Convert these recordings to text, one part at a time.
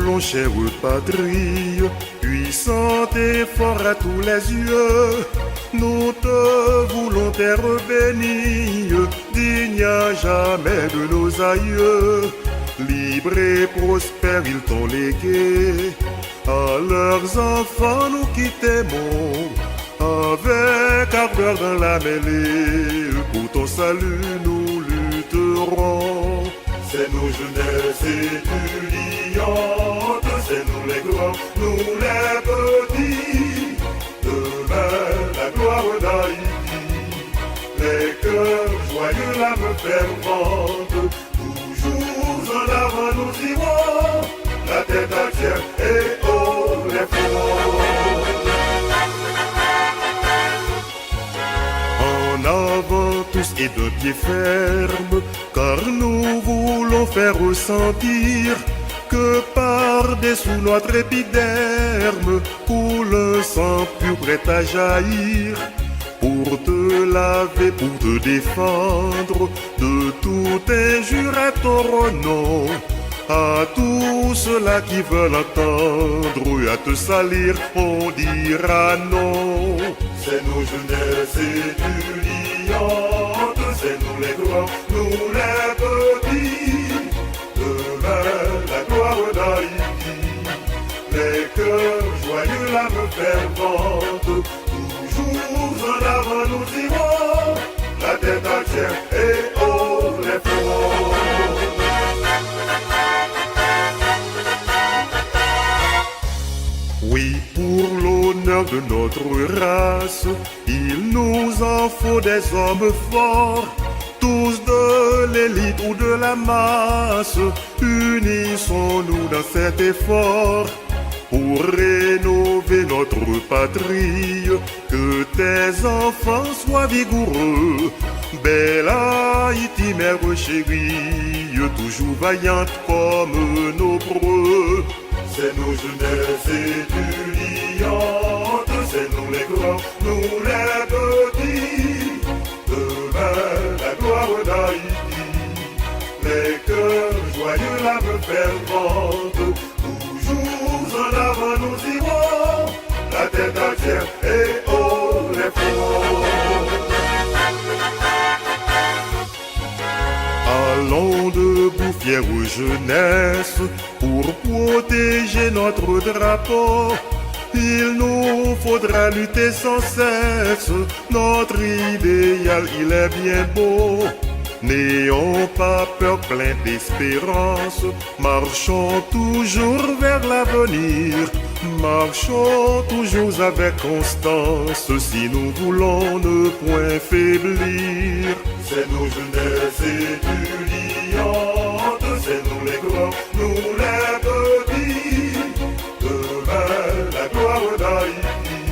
voulons, chère patrie, puissante et fort à tous les yeux. Nous te voulons, terre bénie, digne à jamais de nos aïeux. Libre et prospère, ils t'ont légué à leurs enfants, nous qui t'aimons. Avec ardeur dans la mêlée, pour ton salut nous lutterons. C'est nos jeunesses étudiantes, c'est nous les grands, nous les petits. Demain la gloire d'Haïti, les cœurs joyeux, l'âme fervente. Toujours en avant nous irons, la tête entière et haut les fronts. En avant tous et de pied ferme, car nous voulons faire ressentir que par-dessous notre épiderme coule un sang pur prêt à jaillir. Pour te laver, pour te défendre de toute injure à ton nom. À tous ceux-là qui veulent entendre et à te salir, on dira non. C'est nos jeunesses étudiantes, c'est nous les grands, nous les petits. Demain la gloire d'Haïti, les cœurs joyeux, l'âme fervente. Toujours en avant nous irons, la tête entière et haut les fronts. Oui, pour l'honneur de notre race, il nous en faut des hommes forts, tous de l'élite ou de la masse. Unissons-nous dans cet effort pour rénover notre patrie, que tes enfants soient vigoureux. Belle Haïti, mère chérie, toujours vaillante comme nos preux. C'est nos jeunesses étudiantes, c'est nous les grands, nous les petits. Demain la gloire d'Haïti, les cœurs joyeux, l'âme fervente. Toujours en avant nous irons, la tête entière et haut les fronts. Allons debout, fière jeunesse, pour protéger notre drapeau. Il nous faudra lutter sans cesse, notre idéal il est bien beau. N'ayons pas peur, plein d'espérance, marchons toujours vers l'avenir. Marchons toujours avec constance, si nous voulons ne point faiblir. C'est nos jeunesses étudiantes, c'est nous les grands, nous les petits. Demain la gloire d'Haïti,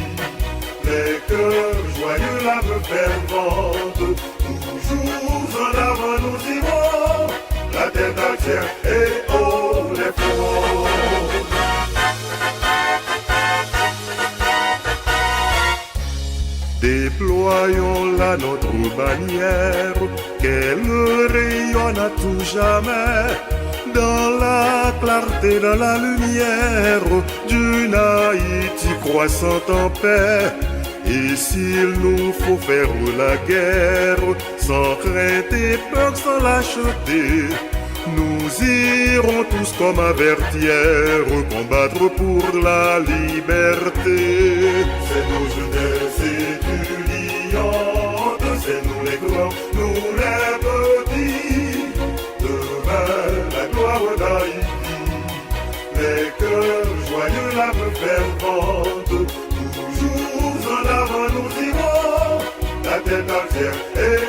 les cœurs joyeux, l'âme fervente. Toujours en avant nous irons, la tête entière et haut les fronts. Déployons-la notre bannière, qu'elle rayonne à tout jamais, dans la clarté, dans la lumière, d'une Haïti croissante en paix. Et s'il nous faut faire la guerre, sans crainte et peur, sans lâcheté, nous irons tous comme avertières, combattre pour la liberté. C'est nos jeunesses étudiantes, c'est nous les grands, nous les petits. Demain la gloire d'Haïti, les cœurs joyeux, l'âme fervente. Toujours en avant nous irons, la tête entière et